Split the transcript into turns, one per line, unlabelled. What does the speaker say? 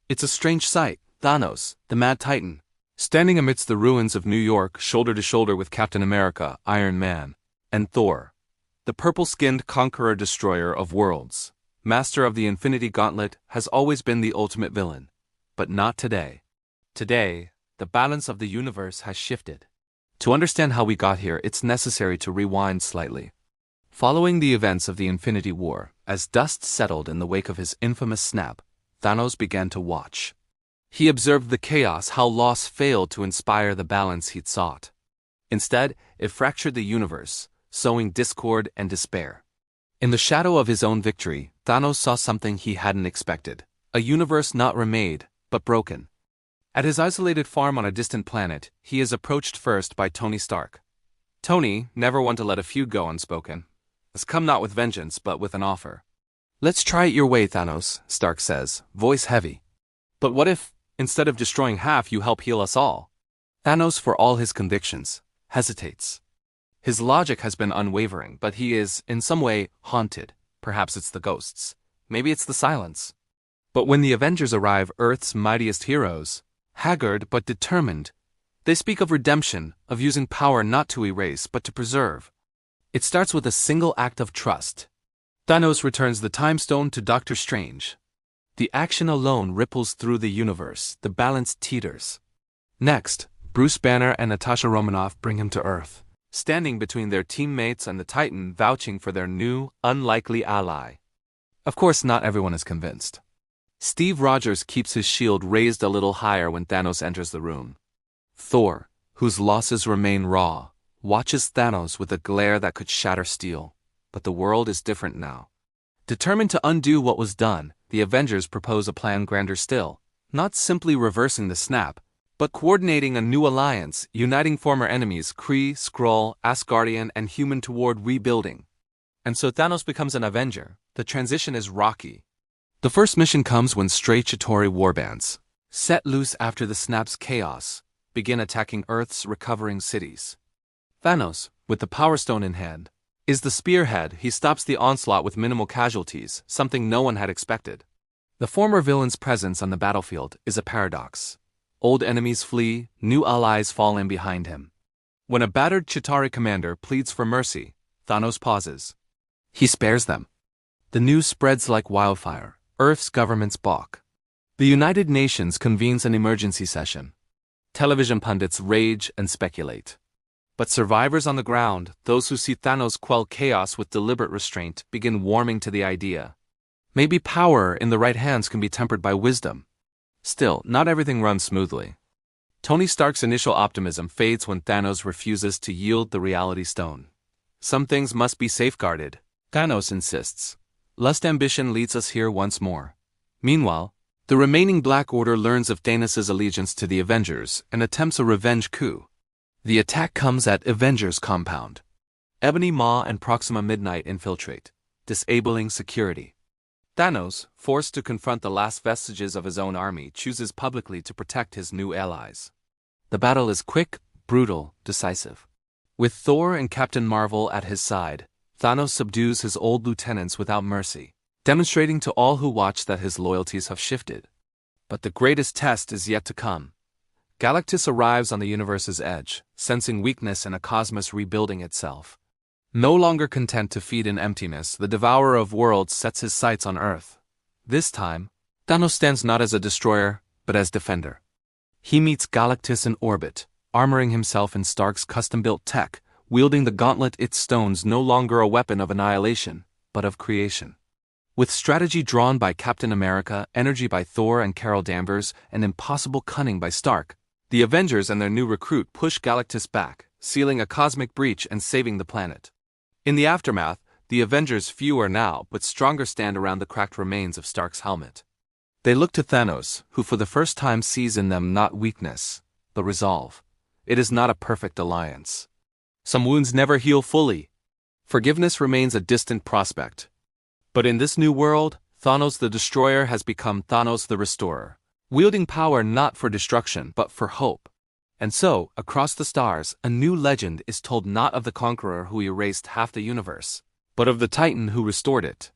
It's a strange sight, Thanos, the Mad Titan, standing amidst the ruins of New York shoulder to shoulder with Captain America, Iron Man, and Thor, the purple-skinned conqueror-destroyer of worlds, master of the Infinity Gauntlet, has always been the ultimate villain. But not today. Today, the balance of the universe has shifted. To understand how we got here, it's necessary to rewind slightly. Following the events of the Infinity War, as dust settled in the wake of his infamous snap, Thanos began to watch. He observed the chaos, how loss failed to inspire the balance he'd sought. Instead, it fractured the universe, sowing discord and despair. In the shadow of his own victory, Thanos saw something he hadn't expected: a universe not remade, but broken. At his isolated farm on a distant planet, he is approached first by Tony Stark. Tony, never one to let a feud go unspoken, has come not with vengeance but with an offer. "Let's try it your way, Thanos," Stark says, voice heavy. "But what if, instead of destroying half, you help heal us all?" Thanos, for all his convictions, hesitates. His logic has been unwavering, but he is, in some way, haunted. Perhaps it's the ghosts. Maybe it's the silence. But when the Avengers arrive, Earth's mightiest heroes, haggard but determined, they speak of redemption, of using power not to erase but to preserve. It starts with a single act of trust. Thanos returns the Time Stone to Doctor Strange. The action alone ripples through the universe, the balance teeters. Next, Bruce Banner and Natasha Romanoff bring him to Earth, standing between their teammates and the Titan, vouching for their new, unlikely ally. Of course, not everyone is convinced. Steve Rogers keeps his shield raised a little higher when Thanos enters the room. Thor, whose losses remain raw, watches Thanos with a glare that could shatter steel. But the world is different now. Determined to undo what was done, the Avengers propose a plan grander still, not simply reversing the snap, but coordinating a new alliance, uniting former enemies Kree, Skrull, Asgardian, and human toward rebuilding. And so Thanos becomes an Avenger. The transition is rocky. The first mission comes when stray Chitauri warbands, set loose after the snap's chaos, begin attacking Earth's recovering cities. Thanos, with the Power Stone in hand, is the spearhead. He stops the onslaught with minimal casualties, something no one had expected. The former villain's presence on the battlefield is a paradox. Old enemies flee, new allies fall in behind him. When a battered Chitauri commander pleads for mercy, Thanos pauses. He spares them. The news spreads like wildfire. Earth's governments balk. The United Nations convenes an emergency session. Television pundits rage and speculate. But survivors on the ground, those who see Thanos quell chaos with deliberate restraint, begin warming to the idea. Maybe power in the right hands can be tempered by wisdom. Still, not everything runs smoothly. Tony Stark's initial optimism fades when Thanos refuses to yield the Reality Stone. Some things must be safeguarded, Thanos insists. Lust ambition leads us here once more. Meanwhile, the remaining Black Order learns of Thanos' allegiance to the Avengers and attempts a revenge coup. The attack comes at Avengers compound. Ebony Maw and Proxima Midnight infiltrate, disabling security. Thanos, forced to confront the last vestiges of his own army, chooses publicly to protect his new allies. The battle is quick, brutal, decisive. With Thor and Captain Marvel at his side, Thanos subdues his old lieutenants without mercy, demonstrating to all who watch that his loyalties have shifted. But the greatest test is yet to come. Galactus arrives on the universe's edge, sensing weakness in a cosmos rebuilding itself. No longer content to feed in emptiness, the devourer of worlds sets his sights on Earth. This time, Thanos stands not as a destroyer, but as defender. He meets Galactus in orbit, armoring himself in Stark's custom-built tech, wielding the gauntlet, its stones no longer a weapon of annihilation, but of creation. With strategy drawn by Captain America, energy by Thor and Carol Danvers, and impossible cunning by Stark, the Avengers and their new recruit push Galactus back, sealing a cosmic breach and saving the planet. In the aftermath, the Avengers, fewer now but stronger, stand around the cracked remains of Stark's helmet. They look to Thanos, who for the first time sees in them not weakness, but resolve. It is not a perfect alliance. Some wounds never heal fully. Forgiveness remains a distant prospect. But in this new world, Thanos the Destroyer has become Thanos the Restorer, wielding power not for destruction but for hope. And so, across the stars, a new legend is told, not of the conqueror who erased half the universe, but of the Titan who restored it.